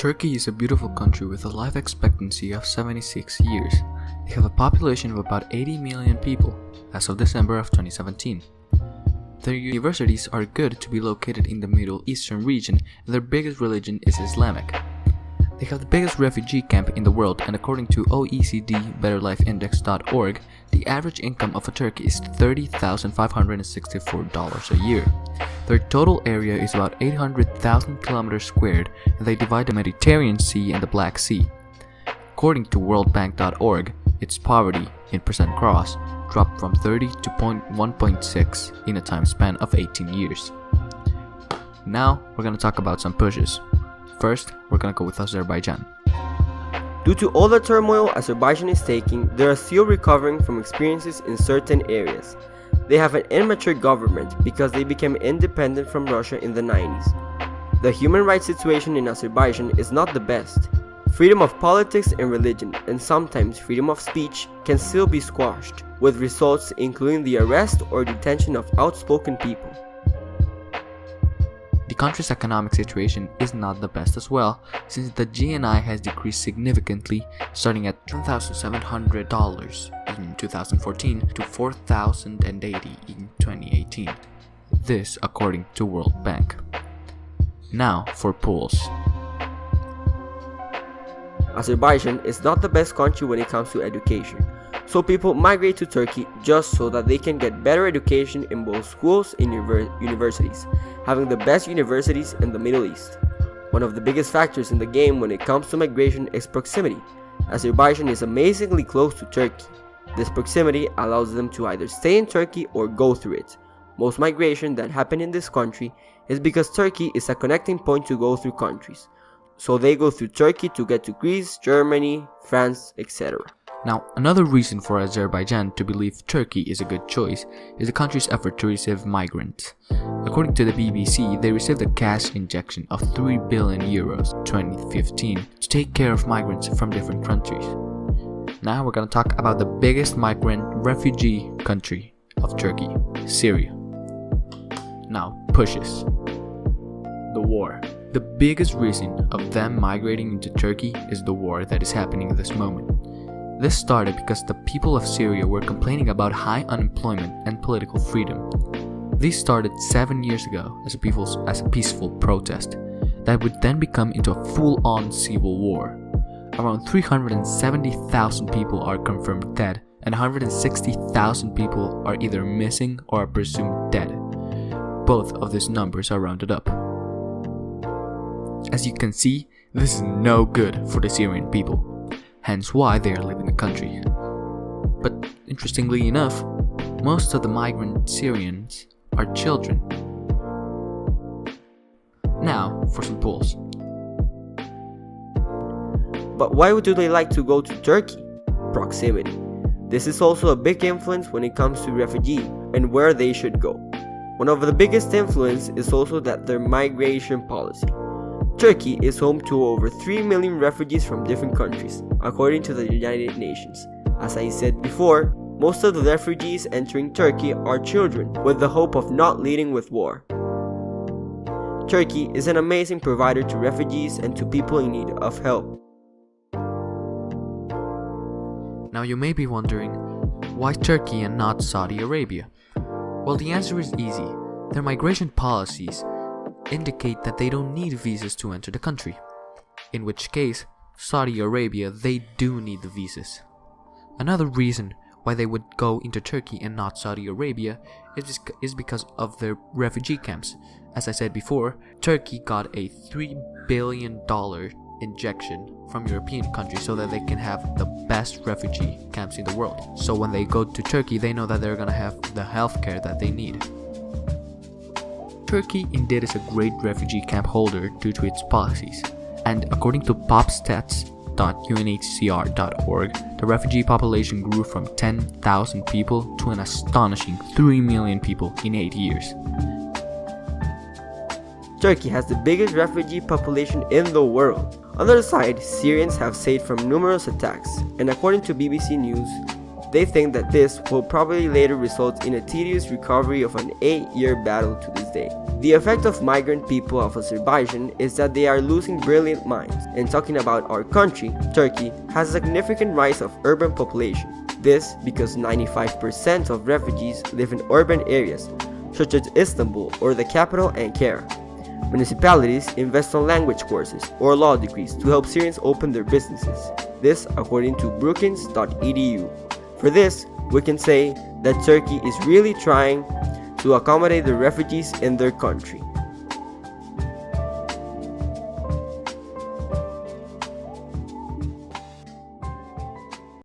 Turkey is a beautiful country with a life expectancy of 76 years. They have a population of about 80 million people as of December of 2017. Their universities are good to be located in the Middle Eastern region, and their biggest religion is Islamic. They have the biggest refugee camp in the world, and according to OECD BetterLifeIndex.org, the average income of a Turkey is $30,564 a year. Their total area is about 800,000 kilometers squared, and they divide the Mediterranean Sea and the Black Sea. According to WorldBank.org, its poverty in percent cross dropped from 30 to 1.6 in a time span of 18 years. Now we're going to talk about some pushes. First, we're going to go with Azerbaijan. Due to all the turmoil Azerbaijan is taking, they are still recovering from experiences in certain areas. They have an immature government because they became independent from Russia in the 90s. The human rights situation in Azerbaijan is not the best. Freedom of politics and religion, and sometimes freedom of speech, can still be squashed, with results including the arrest or detention of outspoken people. The country's economic situation is not the best as well, since the GNI has decreased significantly, starting at $1,700 in 2014 to $4,080 in 2018. This according to World Bank. Now for polls. Azerbaijan is not the best country when it comes to education, so people migrate to Turkey just so that they can get better education in both schools and universities, having the best universities in the Middle East. One of the biggest factors in the game when it comes to migration is proximity. Azerbaijan is amazingly close to Turkey. This proximity allows them to either stay in Turkey or go through it. Most migration that happen in this country is because Turkey is a connecting point to go through countries. So they go through Turkey to get to Greece, Germany, France, etc. Now, another reason for Azerbaijan to believe Turkey is a good choice is the country's effort to receive migrants. According to the BBC, they received a cash injection of 3 billion euros in 2015 to take care of migrants from different countries. Now we're going to talk about the biggest migrant refugee country of Turkey, Syria. Now, pushes. The war. The biggest reason of them migrating into Turkey is the war that is happening at this moment. This started because the people of Syria were complaining about high unemployment and political freedom. This started 7 years ago as a peaceful protest that would then become into a full-on civil war. Around 370,000 people are confirmed dead, and 160,000 people are either missing or are presumed dead. Both of these numbers are rounded up. As you can see, this is no good for the Syrian people, hence why they are leaving the country. But interestingly enough, most of the migrant Syrians are children. Now for some polls. But why do they like to go to Turkey? Proximity. This is also a big influence when it comes to refugees and where they should go. One of the biggest influence is also that their migration policy. Turkey is home to over 3 million refugees from different countries, according to the United Nations. As I said before, most of the refugees entering Turkey are children, with the hope of not leading with war. Turkey is an amazing provider to refugees and to people in need of help. Now you may be wondering, why Turkey and not Saudi Arabia? Well, the answer is easy. Their migration policies indicate that they don't need visas to enter the country, in which case Saudi Arabia, they do need the visas. Another reason why they would go into Turkey and not Saudi Arabia is because of their refugee camps. As I said before, Turkey got a $3 billion injection from European countries so that they can have the best refugee camps in the world. So when they go to Turkey, they know that they're gonna have the healthcare that they need. Turkey indeed is a great refugee camp holder due to its policies, and according to popstats.unhcr.org, the refugee population grew from 10,000 people to an astonishing 3 million people in 8 years. Turkey has the biggest refugee population in the world. On the other side, Syrians have saved from numerous attacks, and according to BBC News, They think that this will probably later result in a tedious recovery of an 8-year battle to this day. The effect of migrant people of Azerbaijan is that they are losing brilliant minds. And talking about our country, Turkey has a significant rise of urban population. This because 95% of refugees live in urban areas, such as Istanbul or the capital Ankara. Municipalities invest on language courses or law degrees to help Syrians open their businesses. This according to Brookings.edu. For this, we can say that Turkey is really trying to accommodate the refugees in their country.